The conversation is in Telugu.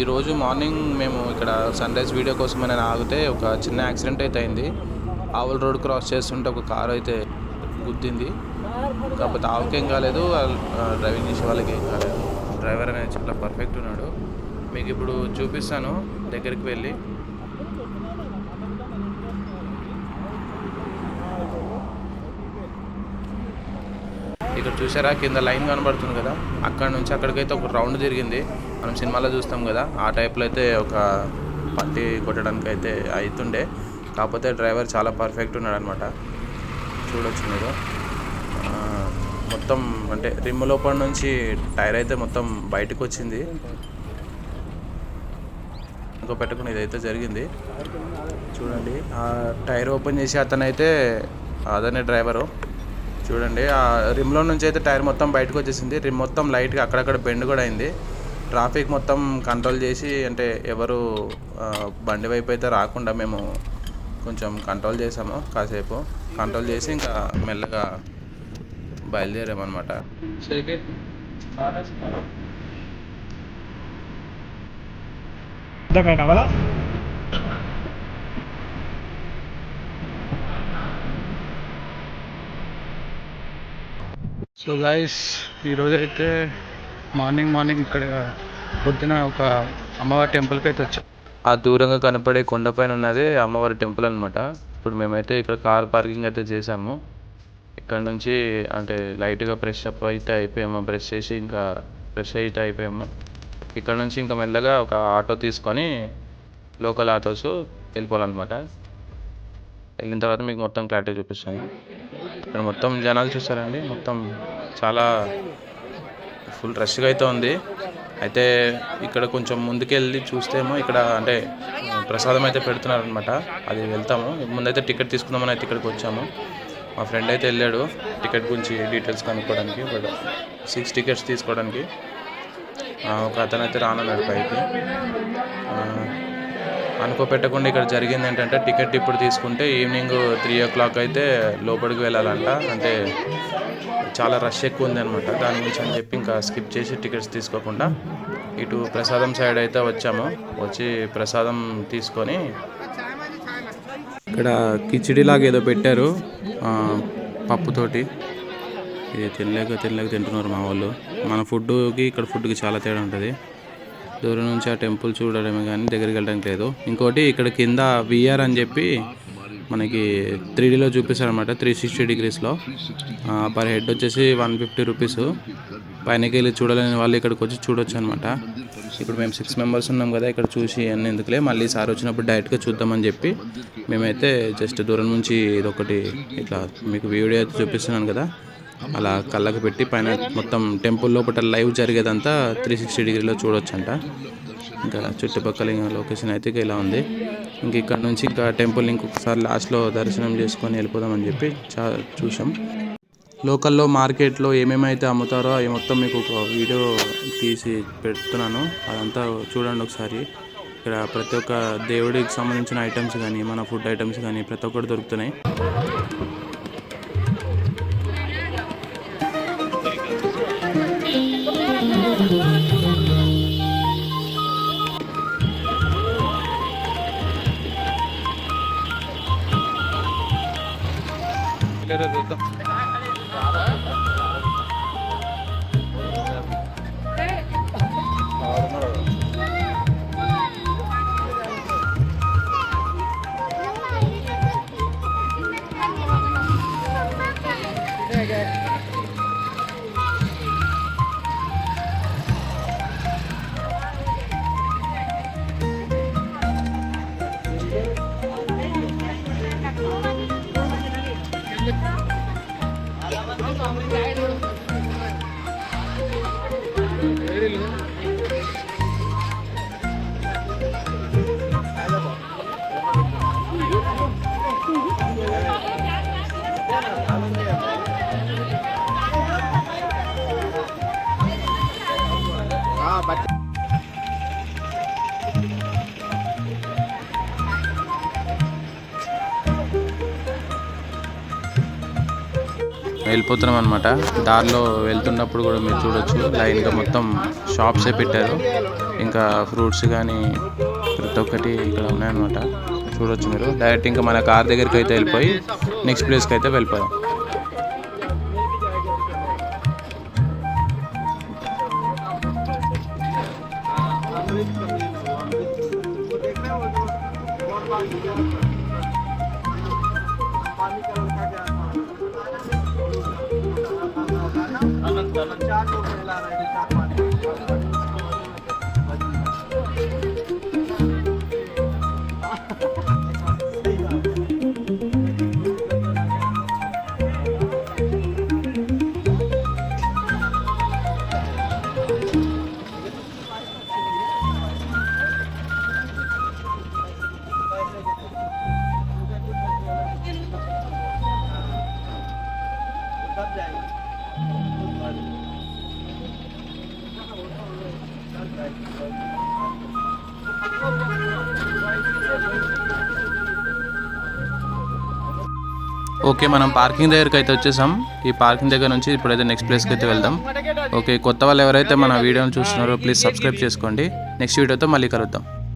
ఈరోజు మార్నింగ్ మేము ఇక్కడ సన్ రైజ్ వీడియో కోసం అని ఆగితే ఒక చిన్న యాక్సిడెంట్ అయితే అయింది. ఆవుల రోడ్ క్రాస్ చేస్తుంటే ఒక కారు అయితే గుద్దింది. కాకపోతే ఆవుకేం కాలేదు, డ్రైవింగ్ చేసే వాళ్ళకి ఏం కాలేదు. డ్రైవర్ అనేది చాలా పర్ఫెక్ట్ ఉన్నాడు. మీకు ఇప్పుడు చూపిస్తాను దగ్గరికి వెళ్ళి. ఇక్కడ చూసారా కింద లైన్ కనబడుతుంది కదా, అక్కడ నుంచి అక్కడికైతే ఒక రౌండ్ తిరిగింది. మనం సినిమాలో చూస్తాం కదా, ఆ టైప్లో అయితే ఒక పట్టి కొట్టడానికి అయితే అవుతుండే. కాకపోతే డ్రైవర్ చాలా పర్ఫెక్ట్ ఉన్నాడు అనమాట. చూడొచ్చు మీరు. మొత్తం అంటే రిమ్ లోపల నుంచి టైర్ అయితే మొత్తం బయటకు వచ్చింది. ఇంకో పెట్టుకుని ఇదైతే జరిగింది. చూడండి, ఆ టైర్ ఓపెన్ చేసి అతనైతే అదనే డ్రైవరు. చూడండి, ఆ రిమ్లో నుంచి అయితే టైర్ మొత్తం బయటకు వచ్చేసింది. రిమ్ మొత్తం లైట్గా అక్కడక్కడ బెండ్ కూడా అయింది. ట్రాఫిక్ మొత్తం కంట్రోల్ చేసి, అంటే ఎవరు బండి వైపు అయితే రాకుండా మేము కొంచెం కంట్రోల్ చేసాము. కాసేపు కంట్రోల్ చేసి ఇంకా మెల్లగా బయలుదేరామన్నమాట. సో గైస్, ఈరోజైతే మార్నింగ్ ఇక్కడ పొద్దున ఒక అమ్మవారి టెంపుల్కి అయితే వచ్చాం. ఆ దూరంగా కనపడే కొండపైన ఉన్నది అమ్మవారి టెంపుల్ అనమాట. ఇప్పుడు మేమైతే ఇక్కడ కార్ పార్కింగ్ అయితే చేసాము. ఇక్కడ నుంచి అంటే లైట్గా ఫ్రెష్ అప్ అయితే అయిపోయాము. ఫ్రెష్ అయితే అయిపోయాము. ఇక్కడ నుంచి ఇంకా మెల్లగా ఒక ఆటో తీసుకొని లోకల్ ఆటోస్ వెళ్ళిపోవాలన్నమాట. వెళ్ళిన తర్వాత మీకు మొత్తం క్లారిటీ చూపిస్తాను. ఇక్కడ మొత్తం జనాలు చూస్తారండి, మొత్తం చాలా ఫుల్ రష్గా అయితే ఉంది. అయితే ఇక్కడ కొంచెం ముందుకెళ్ళి చూస్తేమో ఇక్కడ అంటే ప్రసాదం అయితే పెడుతున్నారనమాట. అది వెళ్తాము. ముందైతే టికెట్ తీసుకుందామని అయితే ఇక్కడికి వచ్చాము. మా ఫ్రెండ్ అయితే వెళ్ళాడు టికెట్ గురించి డీటెయిల్స్ కనుక్కోవడానికి, 6 టికెట్స్ తీసుకోవడానికి. ఒక అతను అయితే రానన్నాడు పైకి. అనుకోపెట్టకుండా ఇక్కడ జరిగింది ఏంటంటే, టికెట్ ఇప్పుడు తీసుకుంటే ఈవినింగ్ 3 o'clock అయితే లోపలికి వెళ్ళాలంట. అంటే చాలా రష్ ఎక్కువ ఉంది అనమాట. దాని గురించి అని చెప్పి ఇంకా స్కిప్ చేసి టికెట్స్ తీసుకోకుండా ఇటు ప్రసాదం సైడ్ అయితే వచ్చి ప్రసాదం తీసుకొని ఇక్కడ కిచిడిలాగా ఏదో పెట్టారు పప్పుతోటి. ఇది తినలేక తింటున్నారు మా వాళ్ళు. మన ఫుడ్కి ఇక్కడ ఫుడ్కి చాలా తేడా ఉంటుంది. దూరం నుంచి ఆ టెంపుల్ చూడడమే కానీ దగ్గరికి వెళ్ళడానికి లేదు. ఇంకోటి ఇక్కడ కింద విఆర్ అని చెప్పి మనకి 3Dలో చూపిస్తారనమాట. 360 degreesలో పర్ హెడ్ వచ్చేసి 150 రూపీస్. పైనకి వెళ్ళి చూడలేని వాళ్ళు ఇక్కడికి వచ్చి చూడొచ్చు అనమాట. ఇప్పుడు మేము 6 members ఉన్నాం కదా, ఇక్కడ చూసి అన్నీ ఎందుకులే, మళ్ళీ సార్ వచ్చినప్పుడు డైరెక్ట్గా చూద్దామని చెప్పి మేమైతే జస్ట్ దూరం నుంచి ఇదొకటి ఇట్లా మీకు వీడియో అయితే చూపిస్తున్నాను కదా, అలా కళ్ళకి పెట్టి పైన మొత్తం టెంపుల్ లోపల లైవ్ జరిగేదంతా 360 degreesలో చూడొచ్చంట. ఇంకా చుట్టుపక్కల లొకేషన్ అయితే ఇలా ఉంది. ఇంక ఇక్కడ నుంచి ఇంకా టెంపుల్ ఇంకొకసారి లాస్ట్లో దర్శనం చేసుకొని వెళ్ళిపోదామని చెప్పి చూసాం. లోకల్లో మార్కెట్లో ఏమేమైతే అమ్ముతారో అవి మొత్తం మీకు ఒక వీడియో తీసి పెడుతున్నాను. అదంతా చూడండి ఒకసారి. ఇక్కడ ప్రతి ఒక్క దేవుడికి సంబంధించిన ఐటమ్స్ కానీ, మన ఫుడ్ ఐటమ్స్ కానీ ప్రతి ఒక్కటి దొరుకుతున్నాయి. వెళ్ళిపోతున్నాం అనమాట. దారిలో వెళ్తున్నప్పుడు కూడా మీరు చూడొచ్చు లైన్గా మొత్తం షాప్సే పెట్టారు. ఇంకా ఫ్రూట్స్ కానీ ప్రతి ఒక్కటి ఇక్కడ ఉన్నాయన్నమాట. చూడొచ్చు మీరు. డైరెక్ట్ ఇంకా మన కార్ దగ్గరికి అయితే వెళ్ళిపోయి నెక్స్ట్ ప్లేస్కి అయితే వెళ్ళిపోదాం. ఓకే, మనం పార్కింగ్ దగ్గరికి అయితే వచ్చేసాం. ఈ పార్కింగ్ దగ్గర నుంచి ఇప్పుడైతే నెక్స్ట్ ప్లేస్కి అయితే వెళ్దాం. ఓకే, కొత్త వాళ్ళు ఎవరైతే మన వీడియోని చూస్తున్నారో ప్లీజ్ సబ్స్క్రైబ్ చేసుకోండి. నెక్స్ట్ వీడియోతో మళ్ళీ కలుద్దాం.